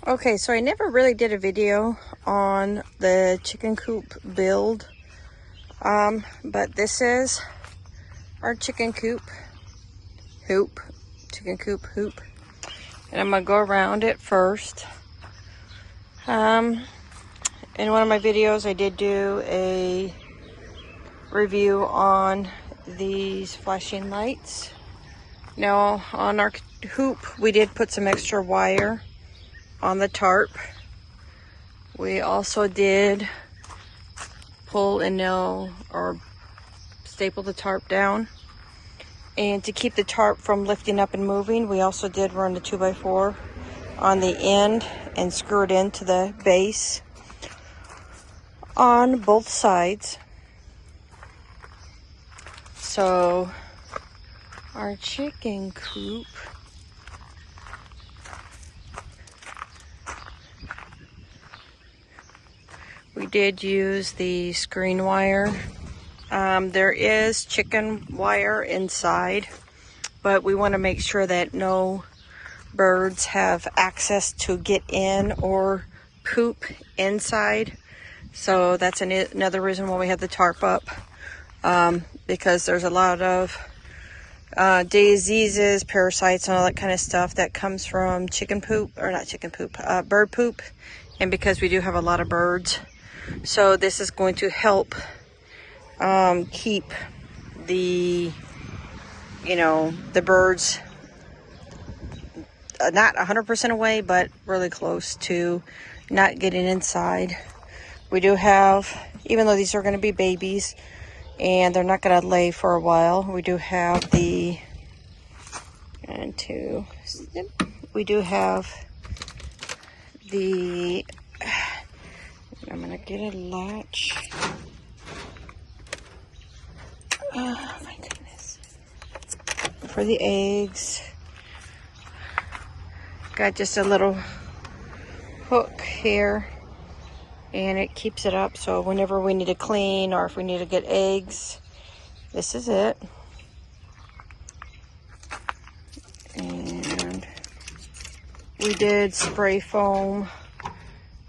Okay, so I never really did a video on the chicken coop build, but this is our chicken coop hoop, and I'm gonna go around it first. In one of my videos, I did do a review on these flashing lights. Now, on our hoop, we did put some extra wire on the tarp. We also did pull and nail or staple the tarp down. And to keep the tarp from lifting up and moving, we also did run the 2x4 on the end and screw it into the base on both sides. So our chicken coop we did use the screen wire. There is chicken wire inside, but we want to make sure that no birds have access to get in or poop inside. So that's another reason why we have the tarp up, because there's a lot of diseases, parasites, and all that kind of stuff that comes from bird poop, and because we do have a lot of birds. So this is going to help keep the birds not 100% away, but really close to not getting inside. We do have, even though these are going to be babies and they're not going to lay for a while, we do have the I'm going to get a latch. Oh my goodness. For the eggs. Got just a little hook here, and it keeps it up, so whenever we need to clean or if we need to get eggs, this is it. And we did spray foam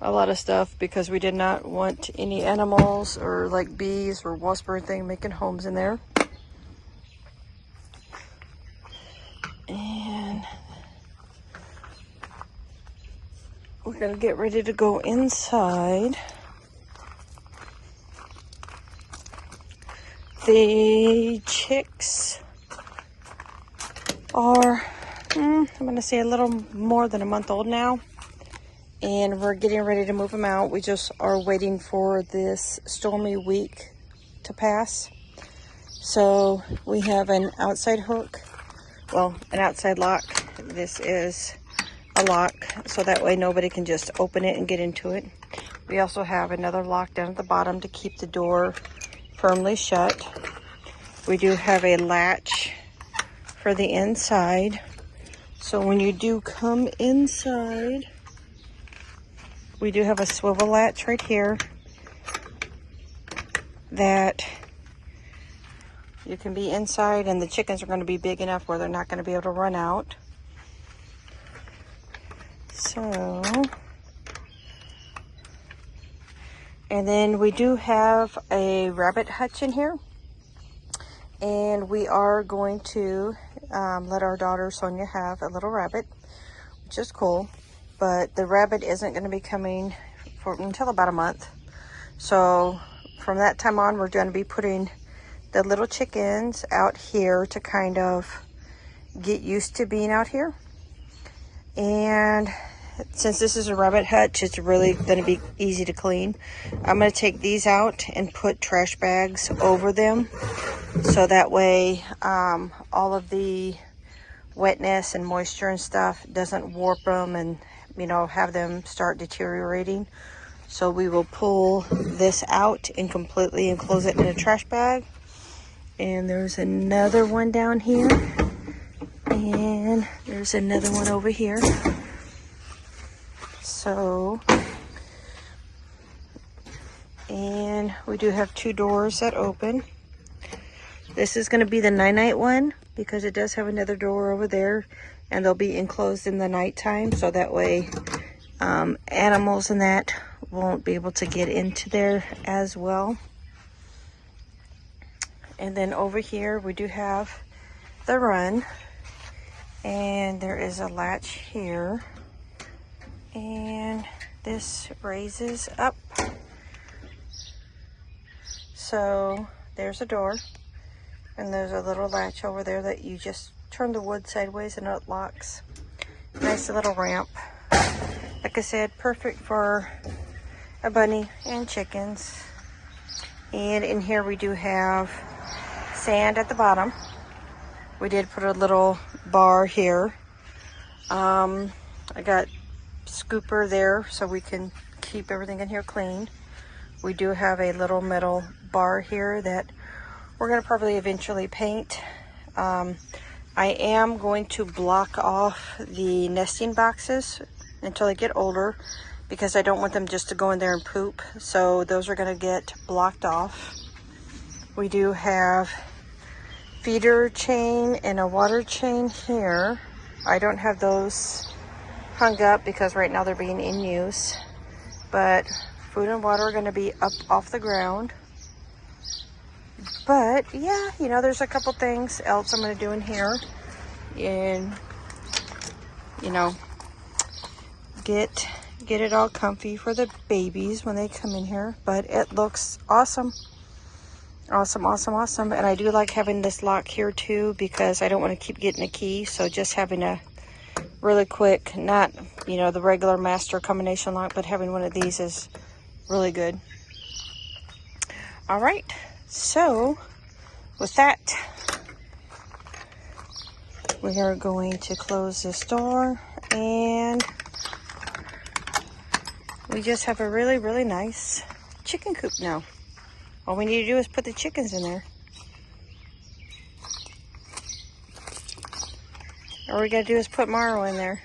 a lot of stuff because we did not want any animals or like bees or wasp or anything making homes in there. And we're gonna get ready to go inside. The chicks are, I'm gonna say a little more than a month old now. And we're getting ready to move them out. We just are waiting for this stormy week to pass. So we have an outside hook, well, an outside lock. This is a lock, so that way nobody can just open it and get into it. We also have another lock down at the bottom to keep the door firmly shut. We do have a latch for the inside. So when you do come inside, we do have a swivel latch right here that you can be inside, and the chickens are going to be big enough where they're not going to be able to run out. So, and then we do have a rabbit hutch in here, and we are going to let our daughter Sonia have a little rabbit, which is cool. But the rabbit isn't going to be coming until about a month. So from that time on, we're going to be putting the little chickens out here to kind of get used to being out here. And since this is a rabbit hutch, it's really going to be easy to clean. I'm going to take these out and put trash bags over them, so that way all of the wetness and moisture and stuff doesn't warp them and have them start deteriorating. So we will pull this out and completely enclose it in a trash bag. And there's another one down here, and there's another one over here. So, and we do have two doors that open. This is going to be the night one because it does have another door over there, and they'll be enclosed in the nighttime, so that way animals and that won't be able to get into there as well. And then over here we do have the run, and there is a latch here, and this raises up. So there's a door, and there's a little latch over there that you just turn the wood sideways and it locks. Nice little ramp. Like I said, perfect for a bunny and chickens. And in here we do have sand at the bottom. We did put a little bar here. I got scooper there so we can keep everything in here clean. We do have a little metal bar here that we're going to probably eventually paint. I am going to block off the nesting boxes until they get older, because I don't want them just to go in there and poop. So those are going to get blocked off. We do have feeder chain and a water chain here. I don't have those hung up because right now they're being in use, but food and water are going to be up off the ground. But yeah, you know, there's a couple things else I'm going to do in here, and you know, get it all comfy for the babies when they come in here. But it looks awesome. Awesome. And I do like having this lock here too, because I don't want to keep getting a key. So just having a really quick, not, you know, the regular master combination lock, but having one of these is really good. All right, so with that, we are going to close this door, and we just have a really nice chicken coop now. All we need to do is put the chickens in there. All we gotta do is put Morrow in there.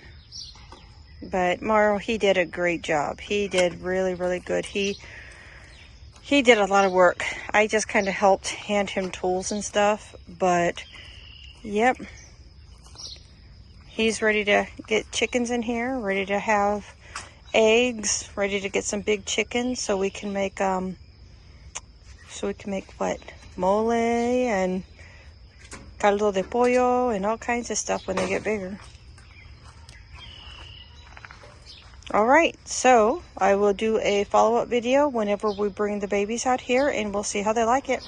But Morrow, he did a great job. He did really good. He did a lot of work. I just kind of helped hand him tools and stuff. But, yep. He's ready to get chickens in here. Ready to have eggs. Ready to get some big chickens so we can make, what? Mole and caldo de pollo and all kinds of stuff when they get bigger. Alright, so I will do a follow-up video whenever we bring the babies out here, and we'll see how they like it.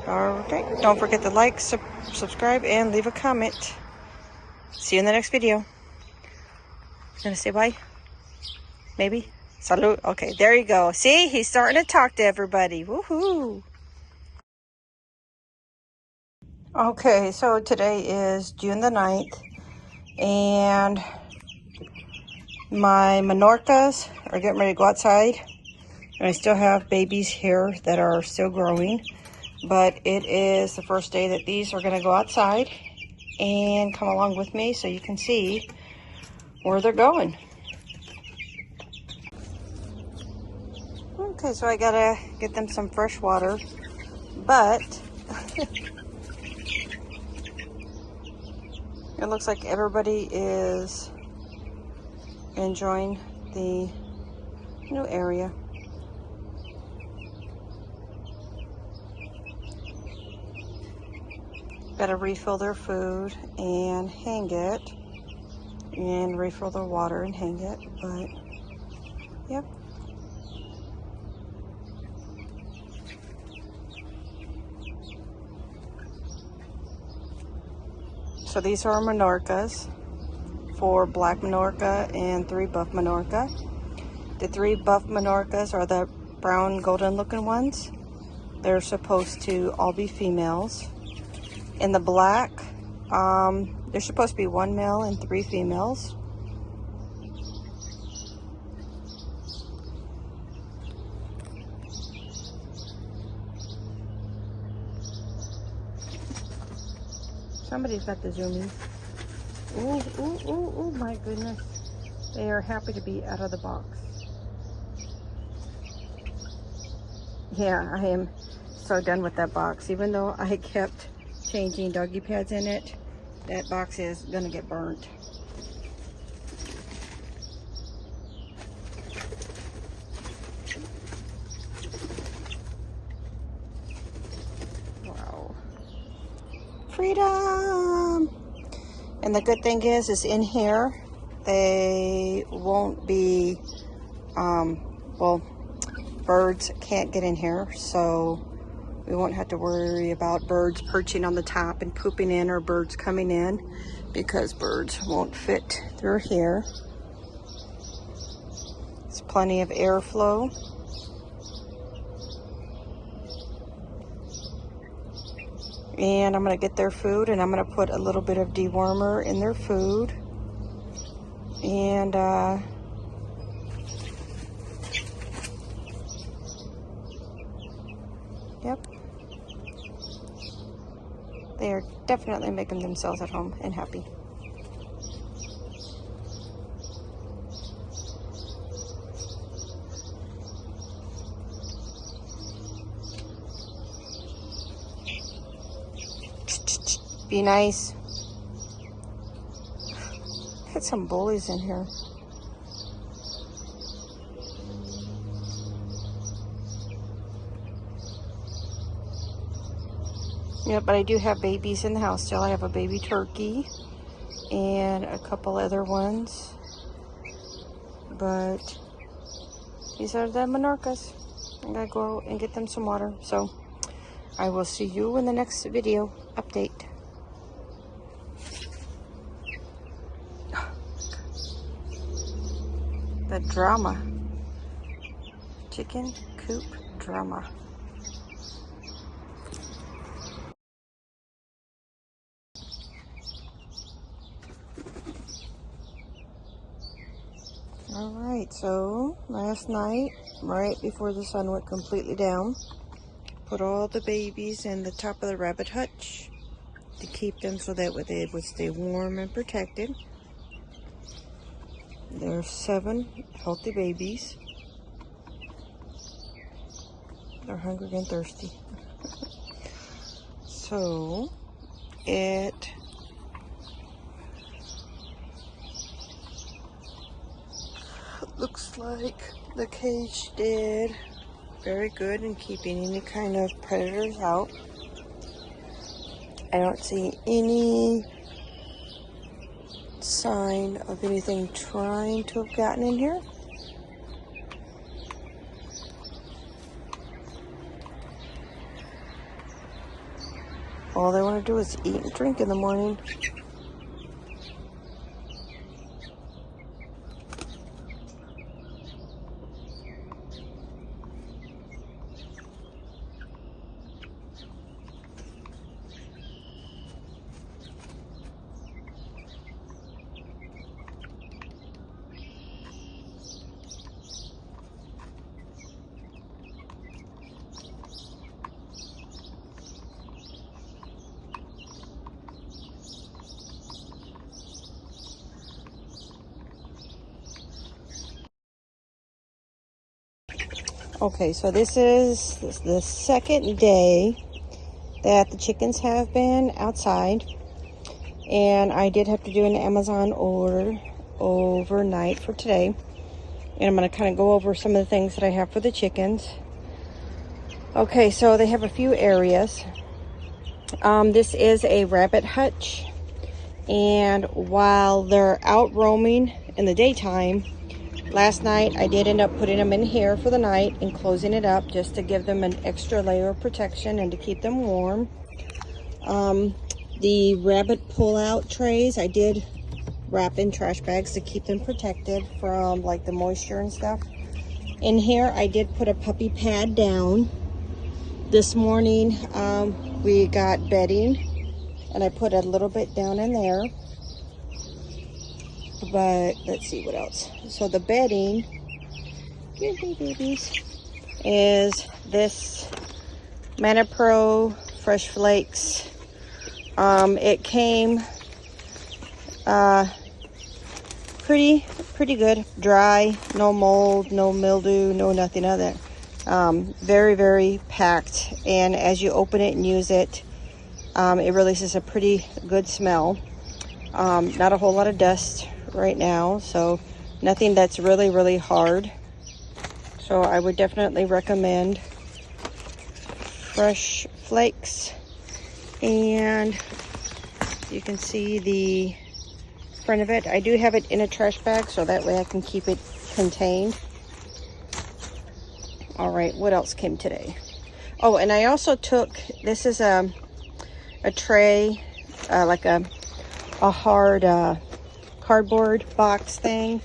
Alright, don't forget to like, subscribe, and leave a comment. See you in the next video. Gonna say bye? Maybe? Salud. Okay, there you go. See, he's starting to talk to everybody. Woohoo! Okay, so today is June the 9th, and my Menorcas are getting ready to go outside. And I still have babies here that are still growing, but it is the first day that these are going to go outside, and come along with me so you can see where they're going. Okay, so I gotta get them some fresh water, but it looks like everybody is enjoying the new area. Gotta refill their food and hang it, and refill their water and hang it, but yep. So these are Menorcas, 4 black Menorca and 3 buff Menorca. The 3 buff Menorcas are the brown golden looking ones. They're supposed to all be females. In the black, there's supposed to be 1 male and 3 females. Somebody's got the zoomies. Ooh, my goodness. They are happy to be out of the box. Yeah, I am so done with that box. Even though I kept changing doggy pads in it, that box is gonna get burnt. freedom. And the good thing is in here, they won't be, well, birds can't get in here, so we won't have to worry about birds perching on the top and pooping in, or birds coming in, because birds won't fit through here. There's plenty of airflow. And I'm going to get their food, and I'm going to put a little bit of dewormer in their food. And yep, they are definitely making themselves at home and happy. Be nice. Got some bullies in here. Yeah, but I do have babies in the house still. I have a baby turkey and a couple other ones. But these are the Minorcas. I gotta go and get them some water. So I will see you in the next video update. The drama. Chicken coop drama. Alright, so last night, right before the sun went completely down, put all the babies in the top of the rabbit hutch to keep them so that they would stay warm and protected. There are 7 healthy babies. They're hungry and thirsty. So it looks like the cage did very good in keeping any kind of predators out. I don't see any sign of anything trying to have gotten in here. All they want to do is eat and drink in the morning. Okay, so this is the second day that the chickens have been outside, and I did have to do an Amazon order overnight for today, and I'm going to kind of go over some of the things that I have for the chickens. Okay, so they have a few areas. This is a rabbit hutch, and while they're out roaming in the daytime, last night I did end up putting them in here for the night and closing it up just to give them an extra layer of protection and to keep them warm. The rabbit pull-out trays I did wrap in trash bags to keep them protected from like the moisture and stuff. In here I did put a puppy pad down. This morning we got bedding, and I put a little bit down in there. But let's see what else. So the bedding, here babies, is this Mana Pro Fresh Flakes. It came pretty good, dry, no mold, no mildew, no nothing of that. Very, very packed, and as you open it and use it, it releases a pretty good smell. Not a whole lot of dust right now, so nothing that's really hard. So I would definitely recommend Fresh Flakes. And you can see the front of it. I do have it in a trash bag so that way I can keep it contained. All right, what else came today? Oh, and I also took, this is a tray, like a hard cardboard box thing.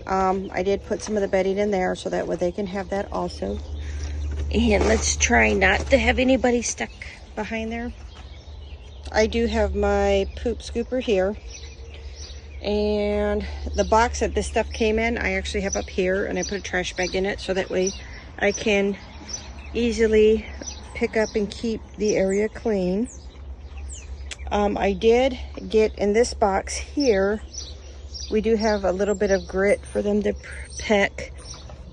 I did put some of the bedding in there so that way they can have that also. And let's try not to have anybody stuck behind there. I do have my poop scooper here. And the box that this stuff came in, I actually have up here, and I put a trash bag in it so that way I can easily pick up and keep the area clean. I did get in this box here, we do have a little bit of grit for them to peck,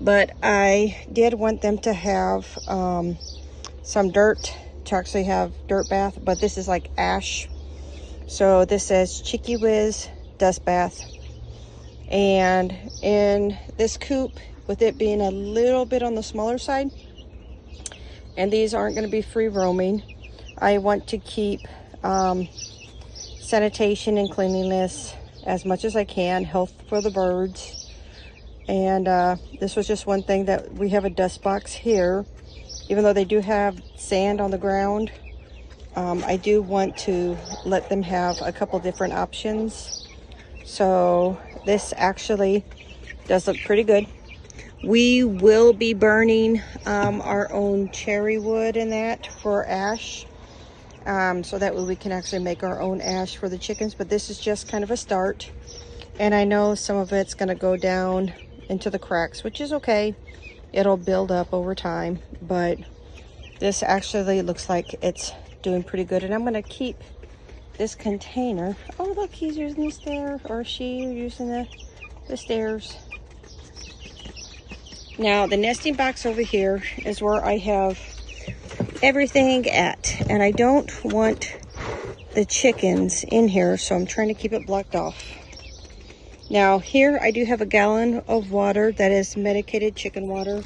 but I did want them to have some dirt, to actually have dirt bath, but this is like ash. So this says Chicky Whiz Dust Bath. And in this coop, with it being a little bit on the smaller side, and these aren't going to be free roaming, I want to keep sanitation and cleanliness as much as I can, health for the birds. And this was just one thing that we have a dust box here. Even though they do have sand on the ground, I do want to let them have a couple different options. So this actually does look pretty good. We will be burning our own cherry wood in that for ash. So that way we can actually make our own ash for the chickens. But this is just kind of a start. And I know some of it's going to go down into the cracks, which is okay. It'll build up over time. But this actually looks like it's doing pretty good. And I'm going to keep this container. Oh, look, he's using the stair, or she using the stairs. Now, the nesting box over here is where I have everything at. And I don't want the chickens in here, so I'm trying to keep it blocked off. Now, here I do have a gallon of water that is medicated chicken water.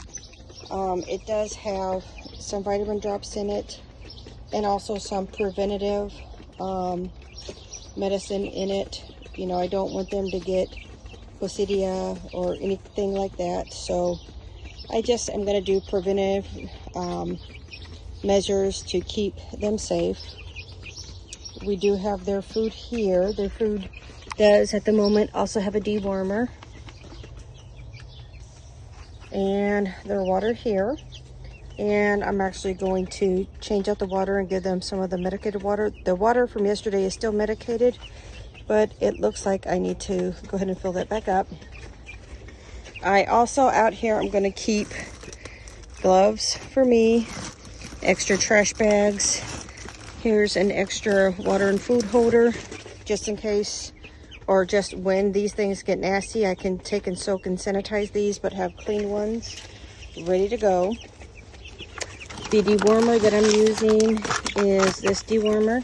It does have some vitamin drops in it, and also some preventative medicine in it. You know, I don't want them to get Coccidia or anything like that, so I just am going to do preventive measures to keep them safe. We do have their food here. Their food does at the moment also have a dewormer, and their water here. And I'm actually going to change out the water and give them some of the medicated water. The water from yesterday is still medicated, but it looks like I need to go ahead and fill that back up. I also, out here, I'm going to keep gloves for me, extra trash bags. Here's an extra water and food holder, just in case, or just when these things get nasty, I can take and soak and sanitize these, but have clean ones ready to go. The dewormer that I'm using is this dewormer.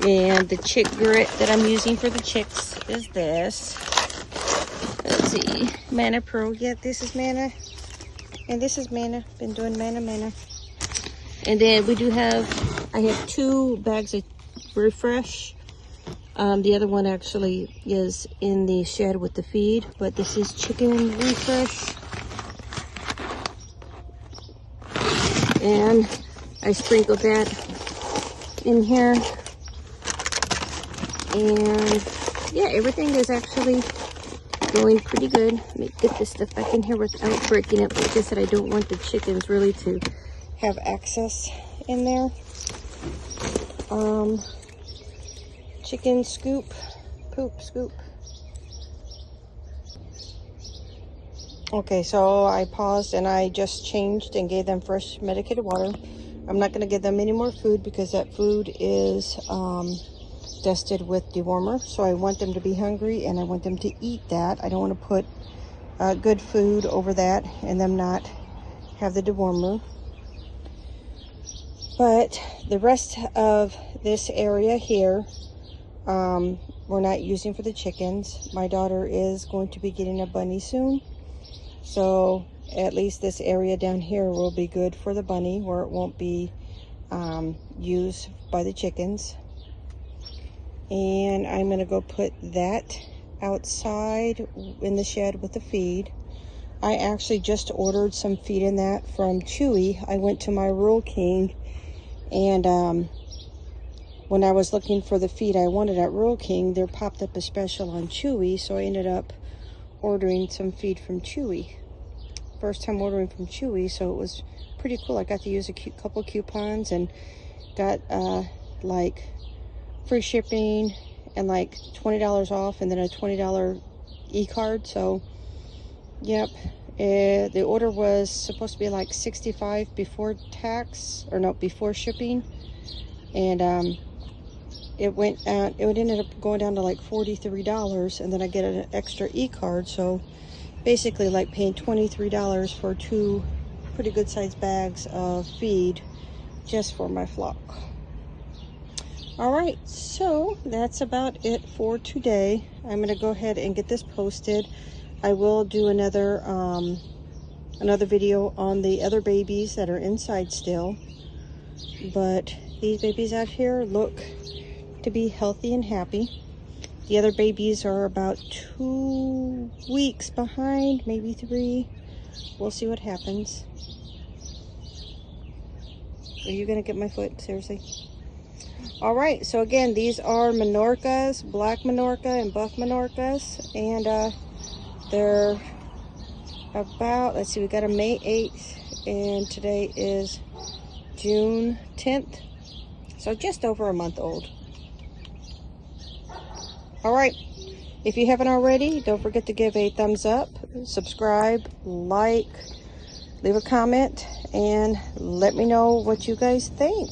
And the chick grit that I'm using for the chicks is this. Let's see, Mana Pro. Yeah, this is Mana. And this is Mana. Been doing Mana. And then we do have, I have 2 bags of Refresh. The other one actually is in the shed with the feed, but this is chicken Refresh. And I sprinkled that in here. And yeah, everything is actually going pretty good. Let me get this stuff back in here without breaking it. Like I said, I don't want the chickens really to have access in there. Chicken scoop, poop scoop. Okay, so I paused and I just changed and gave them fresh medicated water. I'm not going to give them any more food because that food is dusted with dewormer. So I want them to be hungry and I want them to eat that. I don't want to put good food over that and them not have the dewormer. But the rest of this area here, we're not using for the chickens. My daughter is going to be getting a bunny soon. So at least this area down here will be good for the bunny, where it won't be used by the chickens. And I'm gonna go put that outside in the shed with the feed. I actually just ordered some feed in that from Chewy. I went to my Rural King, and when I was looking for the feed I wanted at Rural King, there popped up a special on Chewy, so I ended up ordering some feed from Chewy. First time ordering from Chewy, so it was pretty cool. I got to use a couple coupons and got like free shipping and like $20 off, and then a $20 e-card. So yep, the order was supposed to be like $65 before tax, or no, before shipping, and it ended up going down to like $43, and then I get an extra e-card, so basically like paying $23 for 2 pretty good sized bags of feed just for my flock. All right, so that's about it for today. I'm gonna go ahead and get this posted. I will do another video on the other babies that are inside still, but these babies out here look to be healthy and happy. The other babies are about 2 weeks behind, maybe 3. We'll see what happens. Are you gonna get my foot? Seriously? All right, so again, these are Minorcas, black Minorca and buff Minorcas, and they're about, let's see, we got a May 8th, and today is June 10th, so just over a month old. All right, if you haven't already, don't forget to give a thumbs up, subscribe, like, leave a comment, and let me know what you guys think.